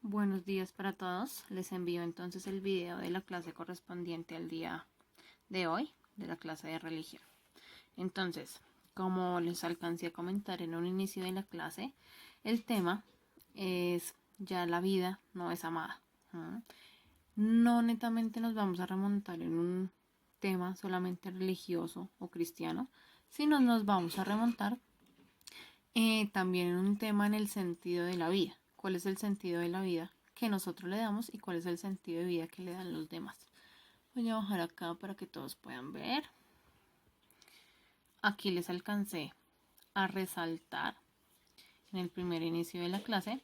Buenos días para todos. Les envío entonces el video de la clase correspondiente al día de hoy, de la clase de religión. Entonces, como les alcancé a comentar en un inicio de la clase, el tema es ya la vida no es amada. No netamente nos vamos a remontar en un tema solamente religioso o cristiano, sino nos vamos a remontar también en un tema en el sentido de la vida. ¿Cuál es el sentido de la vida que nosotros le damos y cuál es el sentido de vida que le dan los demás? Voy a bajar acá para que todos puedan ver. Aquí les alcancé a resaltar en el primer inicio de la clase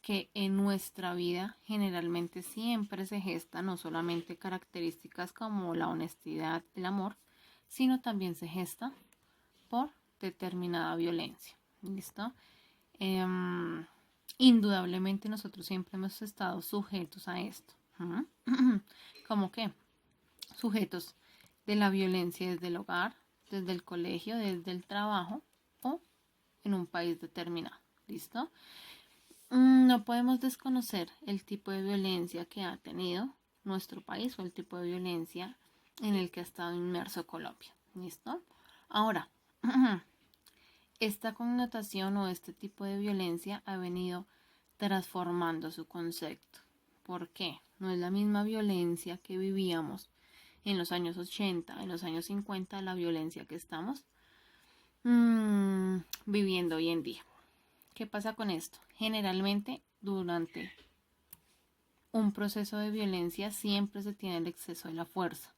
que en nuestra vida generalmente siempre se gesta no solamente características como la honestidad, el amor, sino también se gesta por determinada violencia. ¿Listo? Indudablemente nosotros siempre hemos estado sujetos a esto. ¿Cómo qué? Sujetos de la violencia desde el hogar, desde el colegio, desde el trabajo o en un país determinado. ¿Listo? No podemos desconocer el tipo de violencia que ha tenido nuestro país o el tipo de violencia en el que ha estado inmerso Colombia. ¿Listo? Ahora, esta connotación o este tipo de violencia ha venido transformando su concepto. ¿Por qué? No es la misma violencia que vivíamos en los años 80, en los años 50, la violencia que estamos viviendo hoy en día. ¿Qué pasa con esto? Generalmente durante un proceso de violencia siempre se tiene el exceso de la fuerza.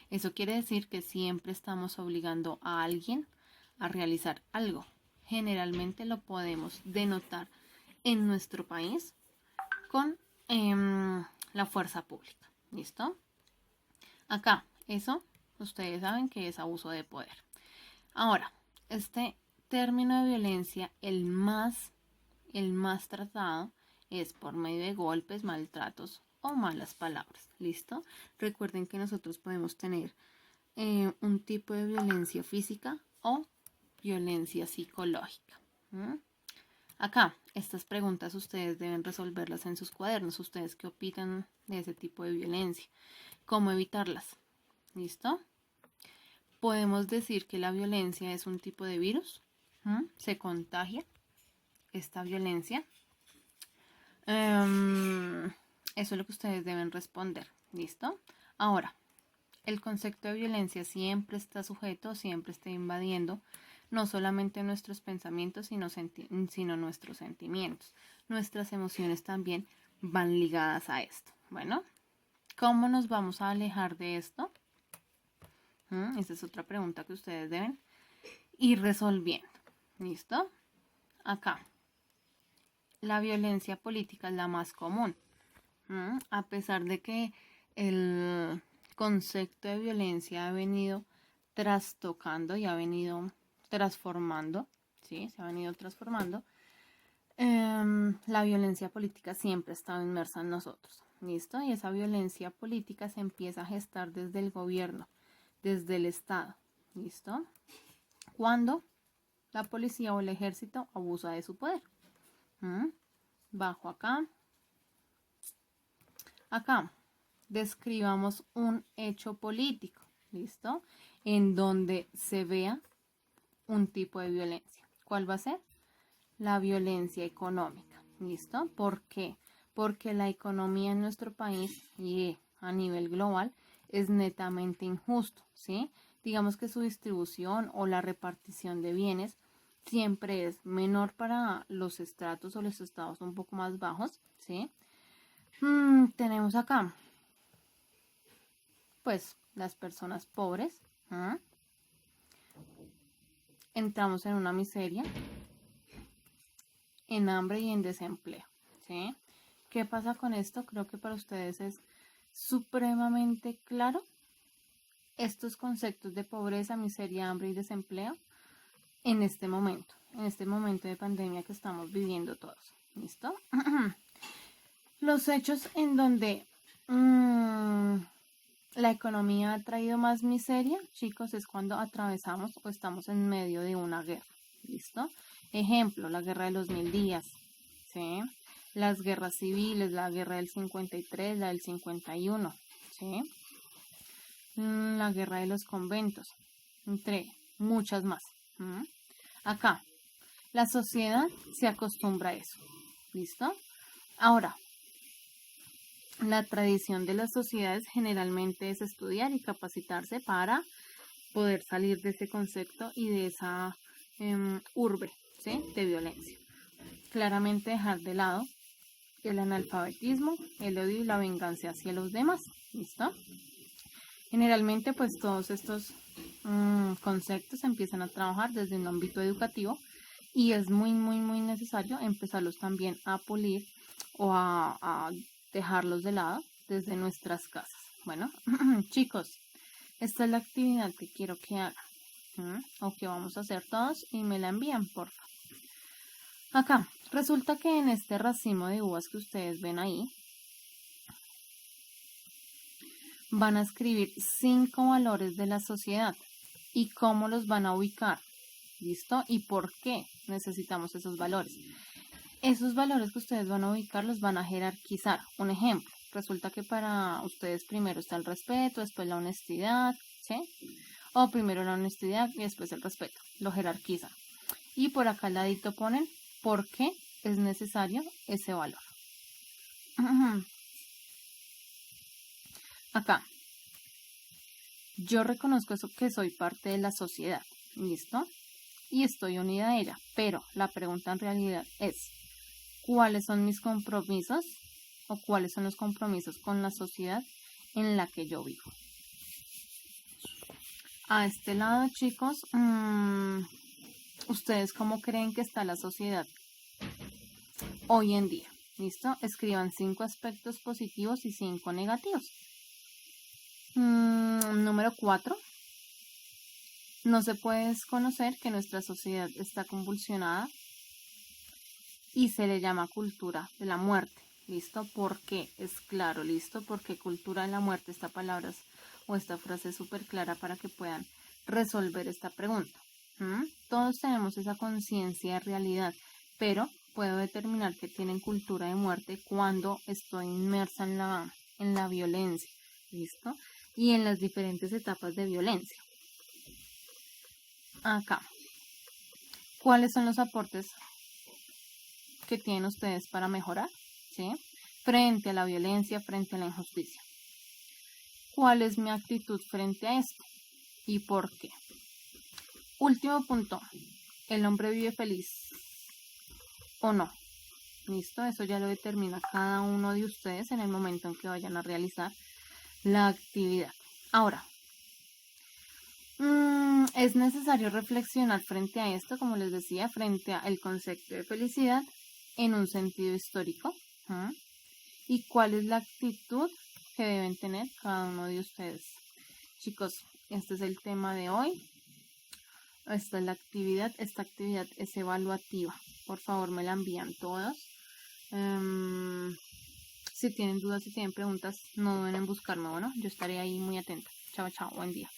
Eso quiere decir que siempre estamos obligando a alguien a realizar algo. Generalmente lo podemos denotar en nuestro país con la fuerza pública. ¿Listo? Acá, eso ustedes saben que es abuso de poder. Ahora, este término de violencia, el más tratado es por medio de golpes, maltratos o malas palabras. ¿Listo? Recuerden que nosotros podemos tener un tipo de violencia física o violencia psicológica. Acá, estas preguntas ustedes deben resolverlas en sus cuadernos. ¿Ustedes qué opinan de ese tipo de violencia? ¿Cómo evitarlas? ¿Listo? Podemos decir que la violencia es un tipo de virus. Se contagia esta violencia. Eso es lo que ustedes deben responder. ¿Listo? Ahora, el concepto de violencia siempre está sujeto, siempre está invadiendo no solamente nuestros pensamientos, sino nuestros sentimientos. Nuestras emociones también van ligadas a esto. Bueno, ¿cómo nos vamos a alejar de esto? Esa es otra pregunta que ustedes deben ir resolviendo. ¿Listo? Acá, la violencia política es la más común. A pesar de que el concepto de violencia ha venido trastocando y ha venido transformando, ¿sí? Se ha venido transformando. La violencia política siempre ha estado inmersa en nosotros, ¿listo? Y esa violencia política se empieza a gestar desde el gobierno, desde el Estado, ¿listo? Cuando la policía o el ejército abusa de su poder. Bajo acá. Acá describamos un hecho político, ¿listo? En donde se vea un tipo de violencia. ¿Cuál va a ser? La violencia económica, ¿listo? ¿Por qué? Porque la economía en nuestro país y a nivel global es netamente injusto, ¿sí? Digamos que su distribución o la repartición de bienes siempre es menor para los estratos o los estados un poco más bajos, ¿sí? Tenemos acá, pues, las personas pobres. Entramos en una miseria, en hambre y en desempleo, ¿sí? ¿Qué pasa con esto? Creo que para ustedes es supremamente claro estos conceptos de pobreza, miseria, hambre y desempleo en este momento de pandemia que estamos viviendo todos. ¿Listo? Los hechos en donde la economía ha traído más miseria, chicos, es cuando atravesamos o estamos en medio de una guerra. ¿Listo? Ejemplo, la guerra de los 1000 días, ¿sí? las guerras civiles, la guerra del 53, la del 51, ¿sí? La guerra de los conventos, entre muchas más. Acá, la sociedad se acostumbra a eso, ¿listo? Ahora, la tradición de las sociedades generalmente es estudiar y capacitarse para poder salir de ese concepto y de esa urbe, ¿sí? De violencia. Claramente dejar de lado el analfabetismo, el odio y la venganza hacia los demás, ¿listo? Generalmente pues todos estos conceptos se empiezan a trabajar desde un ámbito educativo y es muy necesario empezarlos también a pulir o a dejarlos de lado desde nuestras casas. Bueno, chicos, esta es la actividad que quiero que hagan o que vamos a hacer todos y me la envían, por favor. Acá, resulta que en este racimo de uvas que ustedes ven ahí, van a escribir 5 valores de la sociedad y cómo los van a ubicar, ¿listo? Y por qué necesitamos esos valores. Esos valores que ustedes van a ubicar los van a jerarquizar. Un ejemplo, resulta que para ustedes primero está el respeto, después la honestidad, ¿sí? O primero la honestidad y después el respeto. Lo jerarquizan. Y por acá al ladito ponen por qué es necesario ese valor. Acá, yo reconozco eso, que soy parte de la sociedad, ¿listo? Y estoy unida a ella, pero la pregunta en realidad es, ¿cuáles son mis compromisos o cuáles son los compromisos con la sociedad en la que yo vivo? A este lado, chicos, ¿ustedes cómo creen que está la sociedad hoy en día? ¿Listo? Escriban 5 aspectos positivos y 5 negativos. Número 4. No se puede desconocer que nuestra sociedad está convulsionada y se le llama cultura de la muerte. ¿Listo? ¿Por qué? Es claro, ¿listo? Porque cultura de la muerte, esta palabra o esta frase es súper clara para que puedan resolver esta pregunta. Todos tenemos esa conciencia de realidad, pero puedo determinar que tienen cultura de muerte cuando estoy inmersa en la violencia, ¿listo? Y en las diferentes etapas de violencia. Acá, ¿cuáles son los aportes que tienen ustedes para mejorar? ¿Sí? Frente a la violencia, frente a la injusticia. ¿Cuál es mi actitud frente a esto? ¿Y por qué? Último punto. ¿El hombre vive feliz o no? ¿Listo? Eso ya lo determina cada uno de ustedes en el momento en que vayan a realizar la actividad. Ahora, es necesario reflexionar frente a esto, como les decía, frente al concepto de felicidad en un sentido histórico. ¿Y cuál es la actitud que deben tener cada uno de ustedes? Chicos, este es el tema de hoy. Esta es la actividad. Esta actividad es evaluativa. Por favor, me la envían todos. Si tienen dudas, si tienen preguntas, no duden en buscarme. Bueno, yo estaré ahí muy atenta. Chao, chao. Buen día.